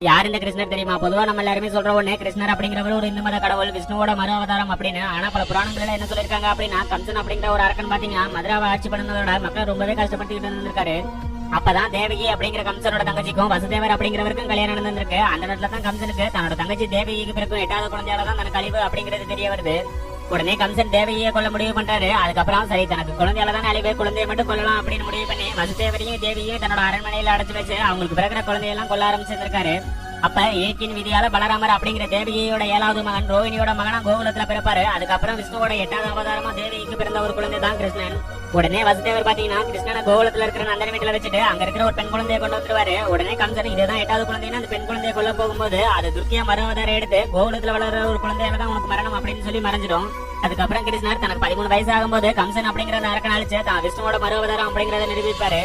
யார் இந்த கிருஷ்ணர் தெரியுமா? பொதுவா நம்ம எல்லாருமே சொல்ற ஒண்ணு கிருஷ்ணர் அப்படிங்கிறவர் ஒரு இந்து மத கடவுள், விஷ்ணுவோட மறு அவதாரம் அப்படின்னு. ஆனா பல புராணங்கள்ல என்ன சொல்லிருக்காங்க அப்படின்னா, கம்சன் அப்படிங்கிற ஒரு அரக்கன் பாத்தீங்கன்னா மதுராவை ஆட்சி பண்ணதோட மக்கள் ரொம்பவே கஷ்டப்பட்டுக்கிட்டு இருந்திருக்காரு. அப்பதான் தேவகி அப்படிங்கிற கம்சனோட தங்கச்சிக்கும் வசுதேவர் அப்படிங்கிறவருக்கும் கல்யாணம் நடந்திருக்கு. அந்த நேரத்துல தான் கம்சனுக்கு தன்னோட தங்கச்சி தேவகிக்கு பிறக்கும் 8வது குழந்தையால தான் தனக்கு அழிவு அப்படிங்கிறது தெரிய வருது. உடனே கம்சன் தேவகியை கொல்ல முடிவு பண்றாரு. அதுக்கப்புறம் சரி தனக்கு குழந்தையால தான் அழிவு, குழந்தைய மட்டும் கொல்லலாம் அப்படின்னு முடிவு பண்ணி வசுதேவரையும் தேவியையும் தன்னோட அரண்மனையில அடைச்சு வச்சு அவங்களுக்கு பிறகுற குழந்தையெல்லாம் கொல்ல ஆரம்பிச்சிருக்காரு. அப்ப இயற்கையின் விதியால பலராமர் அப்படிங்கிற தேவகியோட 7வது மகன் ரோஹிணியோட மகனா கோகுலத்துல பிறப்பாரு. அதுக்கப்புறம் விஷ்ணுவோட 8வது அவதாரமா தேவகிக்கு பிறந்த ஒரு குழந்தை தான் கிருஷ்ணன். உடனே வசுதேவர் பாத்தீங்கன்னா கிருஷ்ணனை கோகுலத்துல இருக்கிற நந்தன வீட்டுல வச்சுட்டு அங்க இருக்கிற ஒரு பெண் குழந்தைய கொண்டு வந்துருவாரு. உடனே கம்சன் இதுதான் 8வது குழந்தைன்னு அந்த பெண் குழந்தைய கொல்ல போகும்போது அது துர்க்கியா மறு அவதாரம் எடுத்து கோகுலத்துல வளர்ற ஒரு குழந்தையால தான் உனக்கு மரணம் அப்படின்னு சொல்லி மறைஞ்சிடும். அதுக்கப்புறம் கிருஷ்ணர் தனக்கு 13 வயசு ஆகும்போது கம்சன் அப்படிங்கிற அரக்கன் அழிச்சு தான் விஷ்ணுவோட மறு அவதாரம் அப்படிங்கறத நிரூபிப்பாரு.